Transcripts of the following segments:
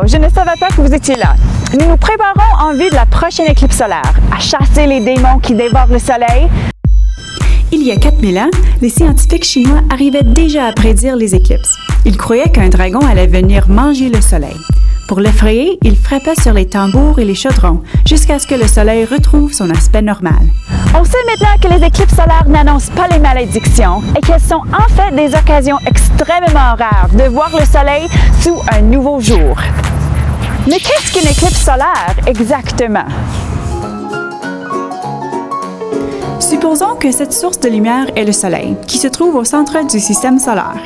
je ne savais pas que vous étiez là. Nous nous préparons en vue de la prochaine éclipse solaire, à chasser les démons qui dévorent le soleil. Il y a 4000 ans, les scientifiques chinois arrivaient déjà à prédire les éclipses. Ils croyaient qu'un dragon allait venir manger le soleil. Pour l'effrayer, ils frappaient sur les tambours et les chaudrons jusqu'à ce que le soleil retrouve son aspect normal. On sait maintenant que les éclipses solaires n'annoncent pas les malédictions et qu'elles sont en fait des occasions extrêmement rares de voir le soleil sous un nouveau jour. Mais qu'est-ce qu'une éclipse solaire exactement? Supposons que cette source de lumière est le Soleil, qui se trouve au centre du système solaire.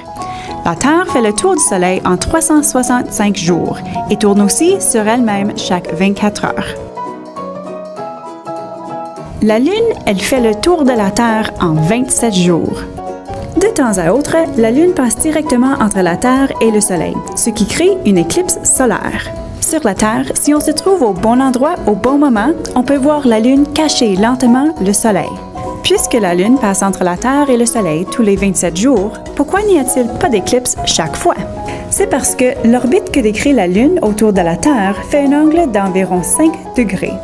La Terre fait le tour du Soleil en 365 jours et tourne aussi sur elle-même chaque 24 heures. La Lune, elle fait le tour de la Terre en 27 jours. De temps à autre, la Lune passe directement entre la Terre et le Soleil, ce qui crée une éclipse solaire. Sur la Terre, si on se trouve au bon endroit au bon moment, on peut voir la Lune cacher lentement le Soleil. Puisque la Lune passe entre la Terre et le Soleil tous les 27 jours, pourquoi n'y a-t-il pas d'éclipse chaque fois? C'est parce que l'orbite que décrit la Lune autour de la Terre fait un angle d'environ 5 degrés.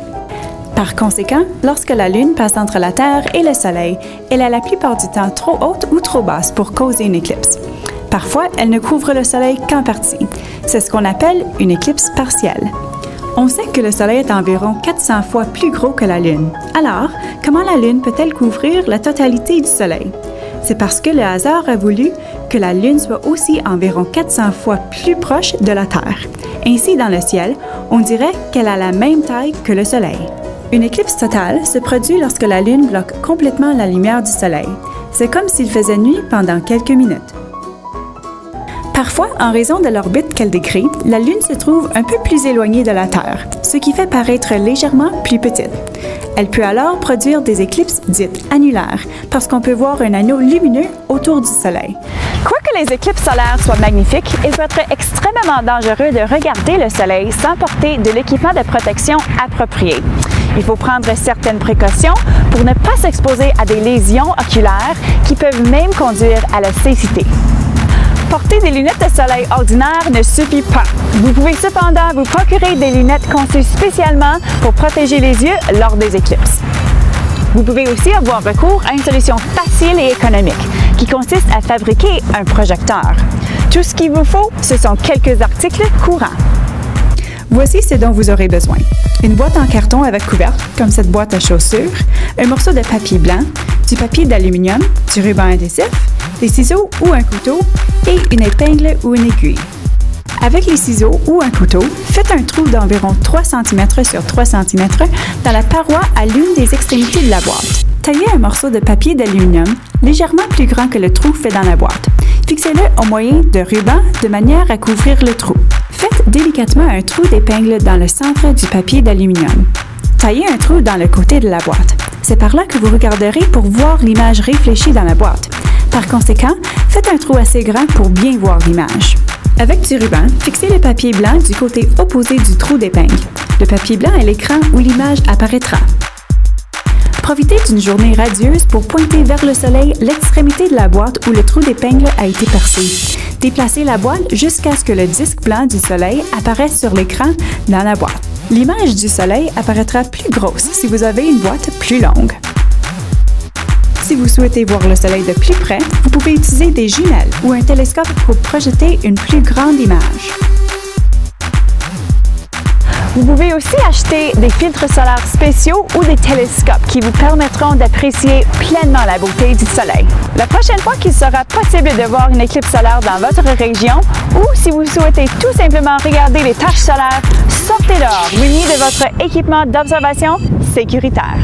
Par conséquent, lorsque la Lune passe entre la Terre et le Soleil, elle est la plupart du temps trop haute ou trop basse pour causer une éclipse. Parfois, elle ne couvre le Soleil qu'en partie. C'est ce qu'on appelle une éclipse partielle. On sait que le Soleil est environ 400 fois plus gros que la Lune. Alors, comment la Lune peut-elle couvrir la totalité du Soleil? C'est parce que le hasard a voulu que la Lune soit aussi environ 400 fois plus proche de la Terre. Ainsi, dans le ciel, on dirait qu'elle a la même taille que le Soleil. Une éclipse totale se produit lorsque la Lune bloque complètement la lumière du Soleil. C'est comme s'il faisait nuit pendant quelques minutes. Parfois, en raison de l'orbite qu'elle décrit, la Lune se trouve un peu plus éloignée de la Terre, ce qui fait paraître légèrement plus petite. Elle peut alors produire des éclipses dites annulaires, parce qu'on peut voir un anneau lumineux autour du Soleil. Quoique les éclipses solaires soient magnifiques, il peut être extrêmement dangereux de regarder le Soleil sans porter de l'équipement de protection approprié. Il faut prendre certaines précautions pour ne pas s'exposer à des lésions oculaires qui peuvent même conduire à la cécité. Porter des lunettes de soleil ordinaires ne suffit pas. Vous pouvez cependant vous procurer des lunettes conçues spécialement pour protéger les yeux lors des éclipses. Vous pouvez aussi avoir recours à une solution facile et économique qui consiste à fabriquer un projecteur. Tout ce qu'il vous faut, ce sont quelques articles courants. Voici ce dont vous aurez besoin. Une boîte en carton avec couvercle, comme cette boîte à chaussures, un morceau de papier blanc, du papier d'aluminium, du ruban adhésif, des ciseaux ou un couteau et une épingle ou une aiguille. Avec les ciseaux ou un couteau, faites un trou d'environ 3 cm sur 3 cm dans la paroi à l'une des extrémités de la boîte. Taillez un morceau de papier d'aluminium légèrement plus grand que le trou fait dans la boîte. Fixez-le au moyen de ruban de manière à couvrir le trou. Faites délicatement un trou d'épingle dans le centre du papier d'aluminium. Taillez un trou dans le côté de la boîte. C'est par là que vous regarderez pour voir l'image réfléchie dans la boîte. Par conséquent, faites un trou assez grand pour bien voir l'image. Avec du ruban, fixez le papier blanc du côté opposé du trou d'épingle. Le papier blanc est l'écran où l'image apparaîtra. Profitez d'une journée radieuse pour pointer vers le soleil l'extrémité de la boîte où le trou d'épingle a été percé. Déplacez la boîte jusqu'à ce que le disque blanc du soleil apparaisse sur l'écran dans la boîte. L'image du soleil apparaîtra plus grosse si vous avez une boîte plus longue. Si vous souhaitez voir le soleil de plus près, vous pouvez utiliser des jumelles ou un télescope pour projeter une plus grande image. Vous pouvez aussi acheter des filtres solaires spéciaux ou des télescopes qui vous permettront d'apprécier pleinement la beauté du soleil. La prochaine fois qu'il sera possible de voir une éclipse solaire dans votre région ou si vous souhaitez tout simplement regarder les taches solaires, sortez dehors muni de votre équipement d'observation sécuritaire.